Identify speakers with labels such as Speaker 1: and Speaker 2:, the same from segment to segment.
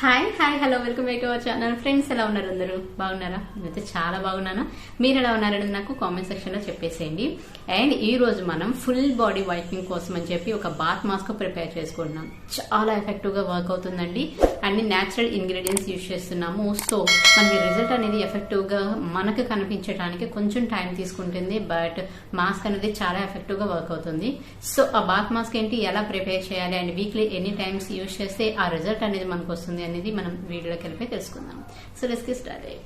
Speaker 1: Hi hello welcome back to our channel. Friends ఎలా ఉన్నారు? అందరూ బాగున్నారా? నేనైతే చాలా బాగున్నాను. మీరు ఎలా ఉన్నారనేది నాకు కామెంట్ సెక్షన్ లో చెప్పేసేయండి. అండ్ ఈ రోజు మనం ఫుల్ బాడీ వైట్నింగ్ కోసం అని చెప్పి ఒక బాత్ మాస్క్ ప్రిపేర్ చేసుకుంటున్నాం. చాలా ఎఫెక్టివ్ గా వర్క్ అవుతుందండి. అన్ని న్యాచురల్ ఇంగ్రీడియంట్స్ యూజ్ చేస్తున్నాము. సో మనకి రిజల్ట్ అనేది ఎఫెక్టివ్ గా మనకు కనిపించడానికి కొంచెం టైం తీసుకుంటుంది, బట్ మాస్క్ అనేది చాలా ఎఫెక్టివ్ గా వర్క్ అవుతుంది. సో ఆ బాత్ మాస్క్ ఏంటి, ఎలా ప్రిపేర్ చేయాలి అండ్ వీక్లీ ఎన్ని టైమ్స్ యూజ్ చేస్తే ఆ రిజల్ట్ అనేది మనకు వస్తుంది అనేది మనం వీడియోలోకి వెళ్ళి తెలుసుకుందాం. So let's get started.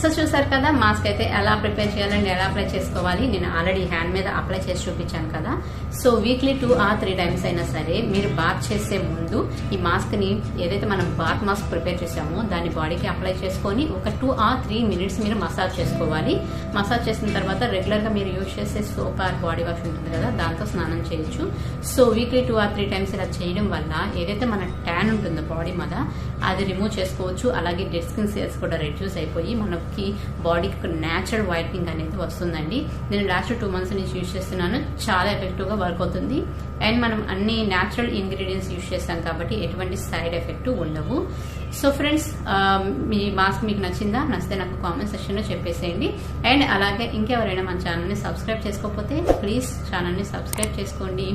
Speaker 1: So చూసారు కదా, మాస్క్ అయితే ఎలా ప్రిపేర్ చేయాలండి, ఎలా అప్లై చేసుకోవాలి. నేను ఆల్రెడీ హ్యాండ్ మీద అప్లై చేసి చూపించాను కదా. సో వీక్లీ 2 or 3 times అయినా సరే మీరు బాత్ చేసే ముందు ఈ మాస్క్ ని, ఏదైతే మనం బాత్ మాస్క్ ప్రిపేర్ చేసామో దాన్ని బాడీకి అప్లై చేసుకొని ఒక 2 or 3 minutes మీరు మసాజ్ చేసుకోవాలి. మసాజ్ చేసిన తర్వాత రెగ్యులర్ గా మీరు యూజ్ చేసే సోప్ ఆర్ బాడీ వాష్ ఉంటుంది కదా, దాంతో స్నానం చేయొచ్చు. సో వీక్లీ 2 or 3 times ఇలా చేయడం వల్ల ఏదైతే మన ట్యాన్ ఉంటుందో బాడీ మీద అది రిమూవ్ చేసుకోవచ్చు. అలాగే డెడ్ స్కిన్ సెల్స్ కూడా రెడ్యూస్ అయిపోయి మనకి బాడీకి ఒక న్యాచురల్ వైట్నింగ్ అనేది వస్తుందండి. నేను లాస్ట్ 2 months నుంచి యూజ్ చేస్తున్నాను. చాలా ఎఫెక్టివ్ గా వర్క్ అవుతుంది. అండ్ మనం అన్ని న్యాచురల్ ఇంగ్రీడియంట్స్ యూజ్ చేస్తాం కాబట్టి ఎటువంటి సైడ్ ఎఫెక్ట్ ఉండవు. సో ఫ్రెండ్స్, మీ మాస్క్ మీకు నచ్చిందా? నచ్చితే నాకు కామెంట్ సెక్షన్ లో చెప్పేసేయండి. అండ్ అలాగే ఇంకెవరైనా మన ఛానల్ ని సబ్స్క్రైబ్ చేసుకోకపోతే ప్లీజ్ ఛానల్ ని సబ్స్క్రైబ్ చేసుకోండి.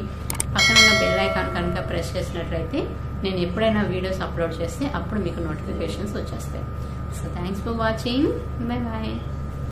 Speaker 1: పక్కన ఉన్న బెల్ ఐకాన్ కనుక ప్రెస్ చేసినట్లయితే నేను ఎప్పుడైనా వీడియోస్ అప్లోడ్ చేస్తే అప్పుడు మీకు నోటిఫికేషన్స్ వచ్చేస్తాయి. So thanks for watching. Bye bye.